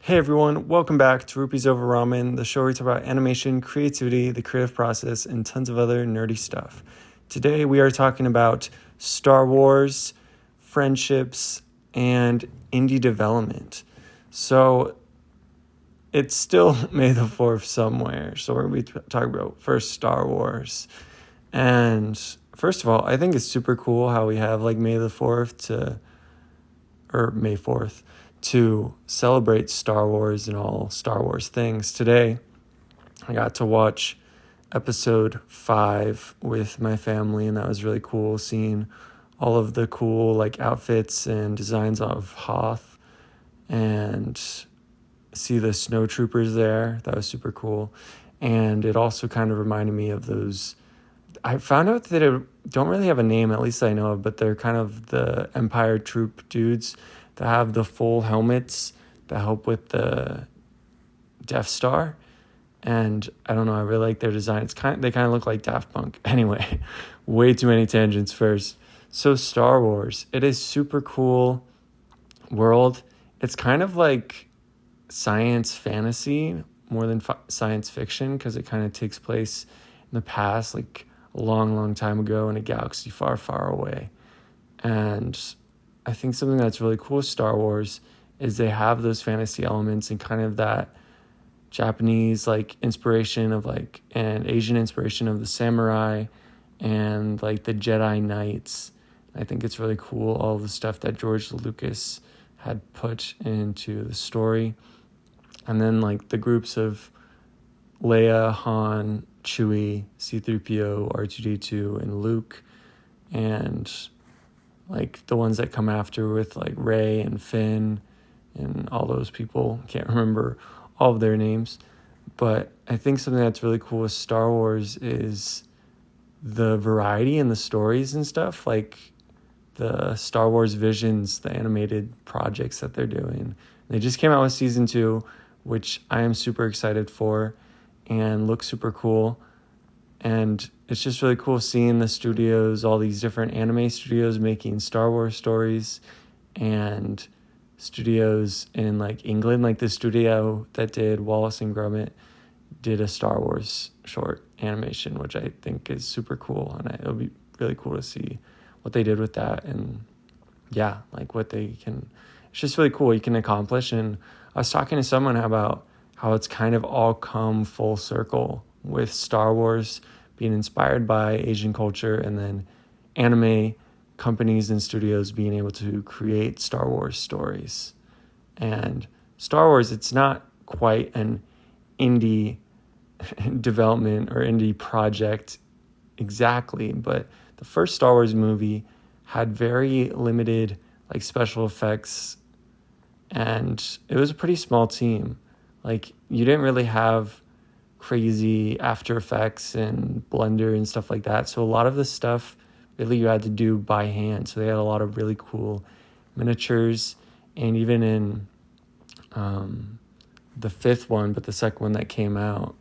Hey everyone, welcome back to Rupees Over Ramen, the show where we talk about animation, creativity, the creative process, and tons of other nerdy stuff. Today we are talking about Star Wars, friendships, and indie development. So it's still May the 4th somewhere. So we're going to be talking about first Star Wars. And first of all, I think it's super cool how we have like May 4th to celebrate Star Wars and all Star Wars things. Today, I got to watch episode 5 with my family, and that was really cool, seeing all of the cool like outfits and designs of Hoth and see the snowtroopers there. That was super cool. And it also kind of reminded me of those. I found out that it don't really have a name, at least I know of, but they're kind of the Empire troop dudes that have the full helmets that help with the Death Star. And I don't know, I really like their design. They kind of look like Daft Punk. Anyway, way too many tangents first. So Star Wars, it is super cool world. It's kind of like science fantasy more than science fiction, because it kind of takes place in the past, like a long, long time ago in a galaxy far, far away. And I think something that's really cool with Star Wars is they have those fantasy elements and kind of that Japanese like inspiration of like and Asian inspiration of the samurai and like the Jedi Knights. I think it's really cool, all the stuff that George Lucas had put into the story. And then like the groups of Leia, Han, Chewie, C-3PO, R2-D2, and Luke, and like the ones that come after with like Rey and Finn and all those people. Can't remember all of their names. But I think something that's really cool with Star Wars is the variety in the stories and stuff, like the Star Wars Visions, the animated projects that they're doing. They just came out with season 2, which I am super excited for and looks super cool. And it's just really cool seeing the studios, all these different anime studios making Star Wars stories, and studios in like England, like the studio that did Wallace and Gromit did a Star Wars short animation, which I think is super cool. And it'll be really cool to see what they did with that. And yeah, like what they can, it's just really cool you can accomplish. And I was talking to someone about how it's kind of all come full circle with Star Wars being inspired by Asian culture, and then anime companies and studios being able to create Star Wars stories. And Star Wars, it's not quite an indie development or indie project exactly, but the first Star Wars movie had very limited like special effects, and it was a pretty small team. Like you didn't really have crazy After Effects and Blender and stuff like that. So a lot of the stuff really you had to do by hand. So they had a lot of really cool miniatures. And even in the 5th one, but the second one that came out,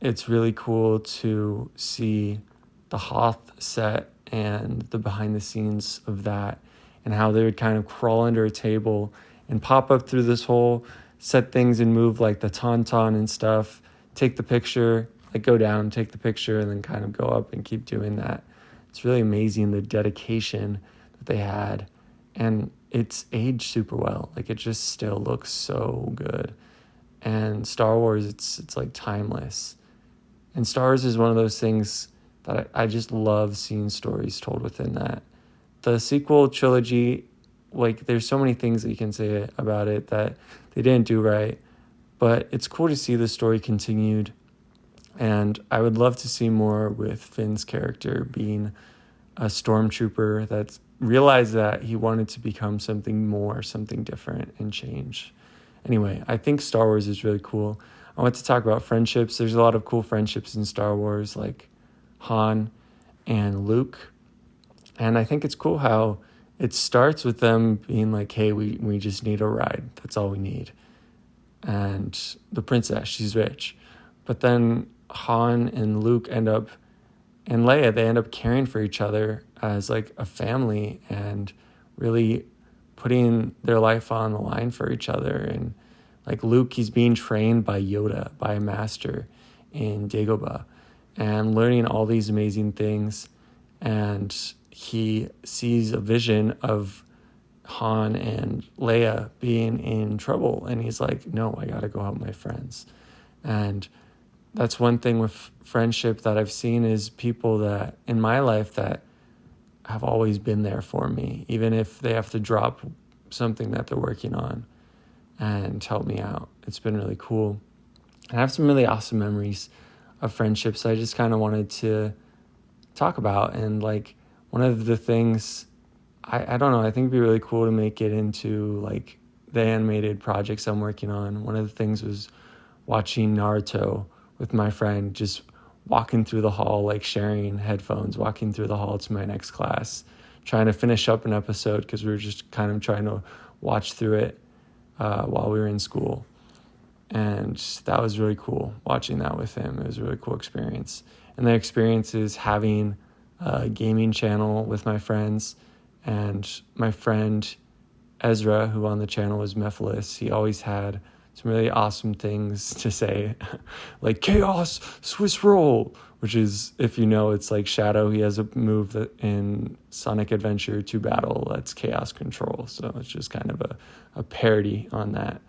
it's really cool to see the Hoth set and the behind the scenes of that, and how they would kind of crawl under a table and pop up through this hole, set things and move like the tauntaun and stuff, take the picture, like go down, take the picture, and then kind of go up and keep doing that. It's really amazing the dedication that they had, and it's aged super well. Like it just still looks so good. And Star Wars, it's like timeless. And Star Wars is one of those things that I just love seeing stories told within that. The sequel trilogy, like there's so many things that you can say about it that they didn't do right, but it's cool to see the story continued. And I would love to see more with Finn's character being a stormtrooper that's realized that he wanted to become something more, something different, and change. Anyway, I think Star Wars is really cool. I want to talk about friendships. There's a lot of cool friendships in Star Wars, like Han and Luke. And I think it's cool how it starts with them being like, hey, we just need a ride. That's all we need. And the princess, she's rich. But then Han and Luke and Leia, they end up caring for each other as like a family and really putting their life on the line for each other. And Like Luke, he's being trained by Yoda, by a master in Dagobah, and learning all these amazing things. And he sees a vision of Han and Leia being in trouble, and he's like, no, I gotta go help my friends. And that's one thing with friendship that I've seen, is people that in my life that have always been there for me, even if they have to drop something that they're working on and help me out. It's been really cool. And I have some really awesome memories of friendships I just kind of wanted to talk about. And like one of the things, I don't know, I think it'd be really cool to make it into like the animated projects I'm working on. One of the things was watching Naruto with my friend, just walking through the hall, like sharing headphones, walking through the hall to my next class, trying to finish up an episode because we were just kind of trying to watch through it while we were in school. And that was really cool, watching that with him. It was a really cool experience. And the experience is having a gaming channel with my friends. And my friend Ezra, who on the channel was Mephiles, he always had some really awesome things to say, like Chaos Swiss Roll, which is, if you know, it's like Shadow. He has a move that in Sonic Adventure 2 Battle that's Chaos Control. So it's just kind of a parody on that.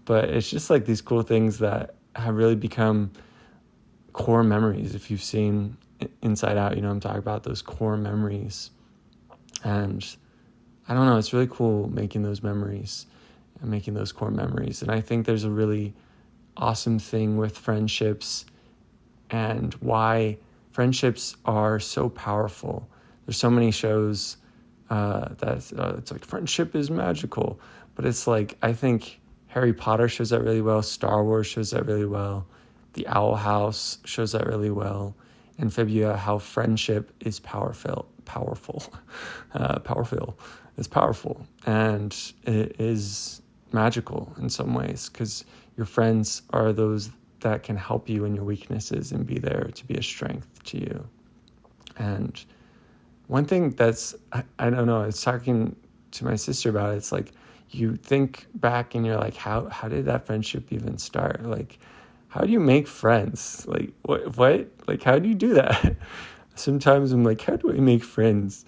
But it's just like these cool things that have really become core memories. If you've seen Inside Out, you know I'm talking about, those core memories. And I don't know, it's really cool making those memories and making those core memories. And I think there's a really awesome thing with friendships and why friendships are so powerful. There's so many shows that it's like friendship is magical, but it's like, I think Harry Potter shows that really well. Star Wars shows that really well. The Owl House shows that really well. Amphibia, how friendship is powerful. It's powerful, and it is magical in some ways, because your friends are those that can help you in your weaknesses and be there to be a strength to you. And one thing that's, I don't know, I was talking to my sister about it. It's like, you think back and you're like, how did that friendship even start? Like, how do you make friends? Like, what? Like, how do you do that? Sometimes I'm like, how do I make friends?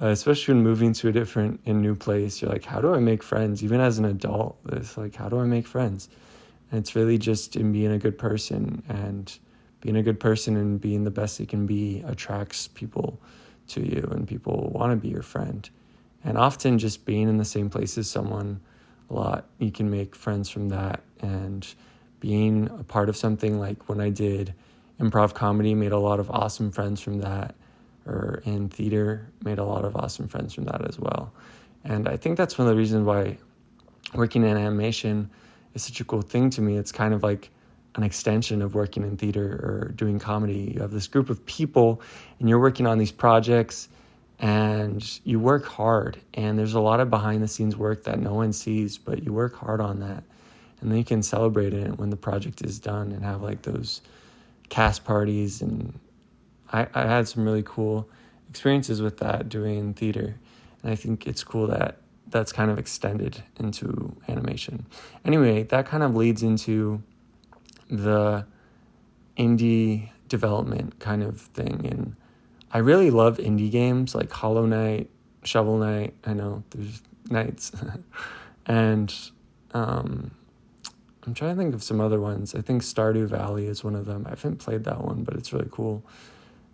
Especially when moving to a different and new place, you're like, how do I make friends? Even as an adult, it's like, how do I make friends? And it's really just in being a good person, and being a good person and being the best you can be attracts people to you, and people want to be your friend. And often just being in the same place as someone a lot, you can make friends from that. And being a part of something like when I did improv comedy, made a lot of awesome friends from that, or in theater, made a lot of awesome friends from that as well. And I think that's one of the reasons why working in animation is such a cool thing to me. It's kind of like an extension of working in theater or doing comedy. You have this group of people and you're working on these projects and you work hard, and there's a lot of behind the scenes work that no one sees, but you work hard on that. And then you can celebrate it when the project is done and have like those cast parties. And I had some really cool experiences with that doing theater. And I think it's cool that that's kind of extended into animation. Anyway, that kind of leads into the indie development kind of thing. And I really love indie games like Hollow Knight, Shovel Knight. I know there's knights. And I'm trying to think of some other ones. I think Stardew Valley is one of them. I haven't played that one, but it's really cool.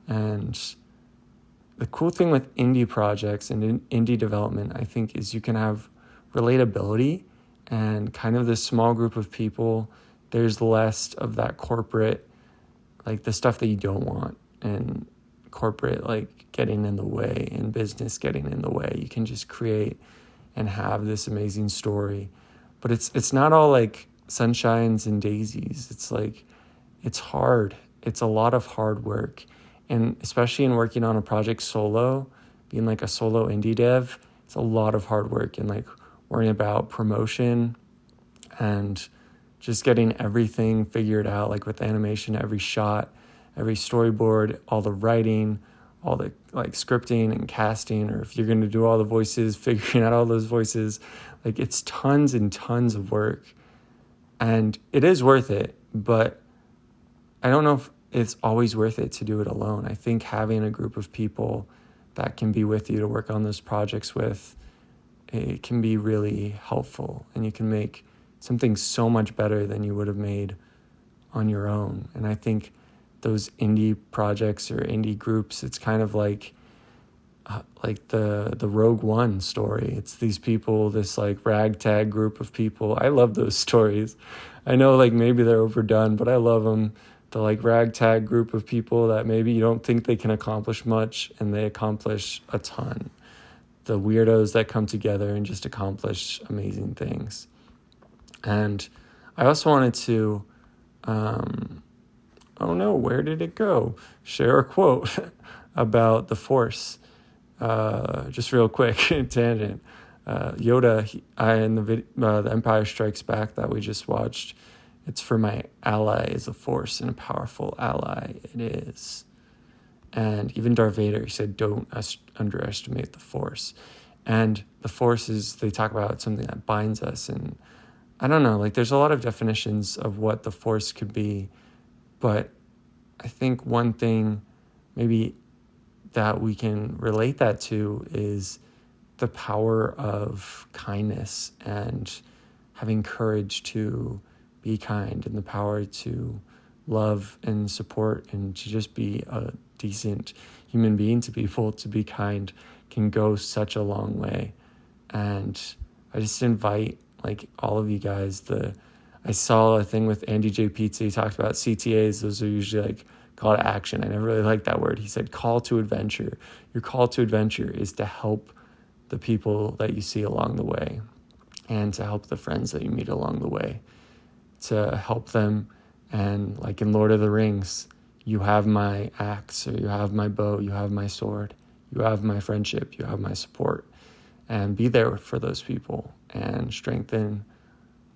And the cool thing with indie projects and indie development, I think, is you can have relatability and kind of this small group of people. There's less of that corporate, like the stuff that you don't want, and corporate like getting in the way and business getting in the way. You can just create and have this amazing story. But it's not all like sunshines and daisies. It's like, it's hard. It's a lot of hard work. And especially in working on a project solo, being like a solo indie dev, it's a lot of hard work, and like worrying about promotion and just getting everything figured out, like with animation, every shot, every storyboard, all the writing, all the like scripting and casting, or if you're going to do all the voices, figuring out all those voices. Like, it's tons and tons of work. And it is worth it, but I don't know if it's always worth it to do it alone. I think having a group of people that can be with you to work on those projects with, it can be really helpful, and you can make something so much better than you would have made on your own. And I think those indie projects or indie groups, it's kind of like the Rogue One story. It's these people, this like ragtag group of people. I love those stories. I know like maybe they're overdone, but I love them. The like ragtag group of people that maybe you don't think they can accomplish much, and they accomplish a ton. The weirdos that come together and just accomplish amazing things. And I also wanted to, oh no, where did it go? Share a quote about the Force. Just real quick, tangent. Yoda, in the Empire Strikes Back that we just watched, it's for my ally is a Force, and a powerful ally it is. And even Darth Vader, he said, don't underestimate the Force. And the Force is, they talk about something that binds us. And I don't know, like there's a lot of definitions of what the Force could be. But I think one thing maybe that we can relate that to is the power of kindness and having courage to be kind, and the power to love and support and to just be a decent human being to people. To be kind can go such a long way. And I just invite like all of you guys, I saw a thing with Andy J. Pizza. He talked about CTAs. Those are usually like call to action. I never really liked that word. He said call to adventure. Your call to adventure is to help the people that you see along the way, and to help the friends that you meet along the way, to help them. And like in Lord of the Rings, you have my axe, or you have my bow, you have my sword, you have my friendship, you have my support. And be there for those people and strengthen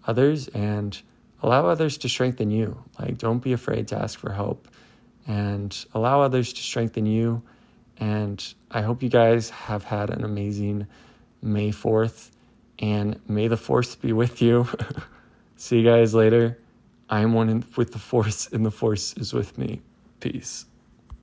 others and allow others to strengthen you. Like, don't be afraid to ask for help and allow others to strengthen you. And I hope you guys have had an amazing May 4th, and may the Force be with you. See you guys later. I am one with the Force, and the Force is with me. Peace.